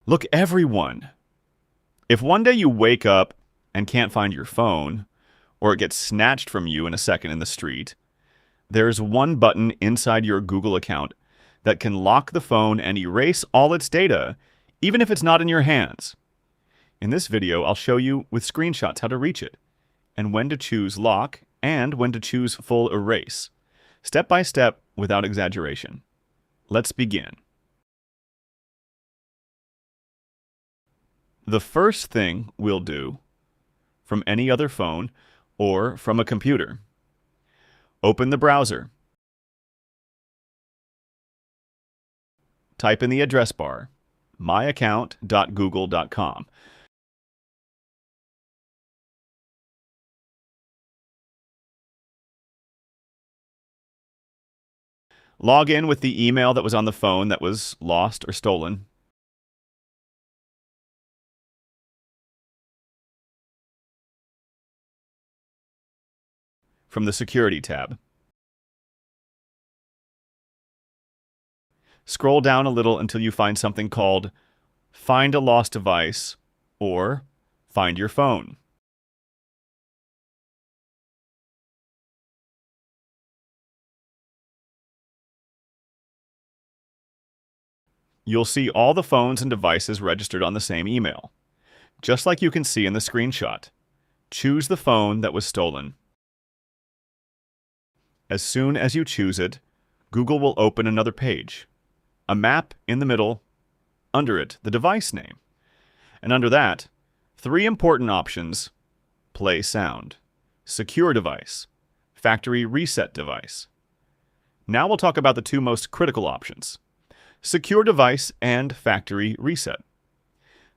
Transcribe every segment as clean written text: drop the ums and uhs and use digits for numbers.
Look, everyone. If one day you wake up and can't find your phone, or it gets snatched from you in a second in the street, there's one button inside your Google account that can lock the phone and erase all its data, even if it's not in your hands. In this video, I'll show you with screenshots how to reach it, and when to choose lock and when to choose full erase, step by step without exaggeration. Let's begin. The first thing we'll do from any other phone or from a computer, open the browser. Type in the address bar, myaccount.google.com. Log in with the email that was on the phone that was lost or stolen. From the Security tab. Scroll down a little until you find something called Find a Lost Device or Find Your Phone. You'll see all the phones and devices registered on the same email, just like you can see in the screenshot. Choose the phone that was stolen. As soon as you choose it, Google will open another page. A map in the middle, under it, the device name. And under that, three important options: play sound, secure device, factory reset device. Now we'll talk about the two most critical options: secure device and factory reset.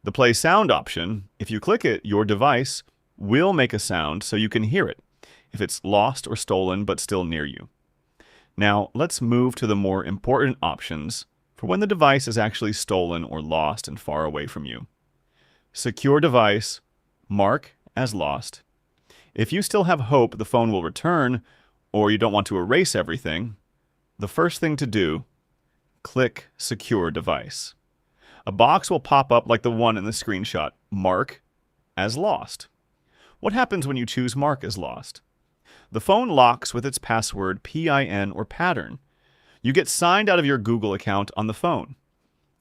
The play sound option, if you click it, your device will make a sound so you can hear it if it's lost or stolen but still near you. Now let's move to the more important options for when the device is actually stolen or lost and far away from you. Secure device, mark as lost. If you still have hope the phone will return or you don't want to erase everything, the first thing to do, click Secure Device. A box will pop up like the one in the screenshot, Mark as Lost. What happens when you choose Mark as Lost? The phone locks with its password, PIN, or pattern. You get signed out of your Google account on the phone.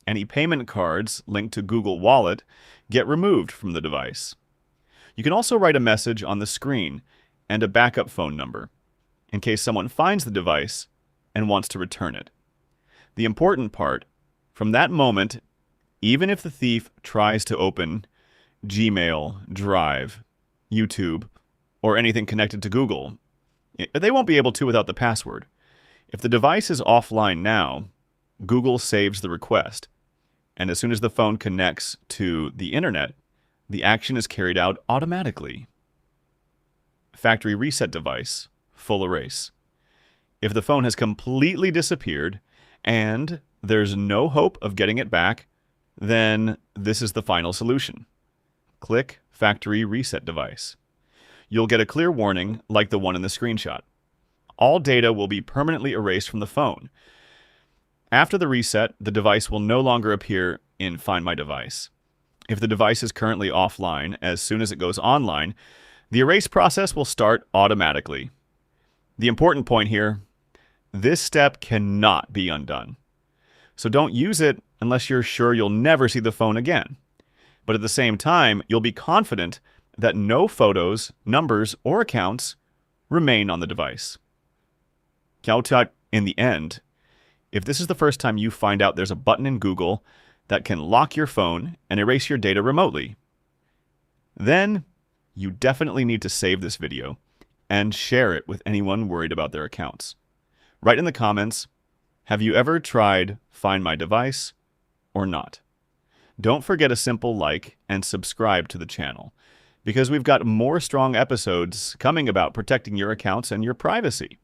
Any payment cards linked to Google Wallet get removed from the device. You can also write a message on the screen and a backup phone number in case someone finds the device and wants to return it. The important part, from that moment, even if the thief tries to open Gmail, Drive, YouTube, or anything connected to Google, they won't be able to without the password. If the device is offline now, Google saves the request, and as soon as the phone connects to the internet, the action is carried out automatically. Factory reset device, full erase. If the phone has completely disappeared and there's no hope of getting it back, then this is the final solution. Click Factory Reset Device. You'll get a clear warning like the one in the screenshot. All data will be permanently erased from the phone. After the reset, the device will no longer appear in Find My Device. If the device is currently offline, as soon as it goes online, the erase process will start automatically. The important point here, this step cannot be undone. So don't use it unless you're sure you'll never see the phone again. But at the same time, you'll be confident that no photos, numbers, or accounts remain on the device. In the end, if this is the first time you find out there's a button in Google that can lock your phone and erase your data remotely, then you definitely need to save this video and share it with anyone worried about their accounts. Write in the comments, have you ever tried Find My Device or not? Don't forget a simple like and subscribe to the channel, because we've got more strong episodes coming about protecting your accounts and your privacy.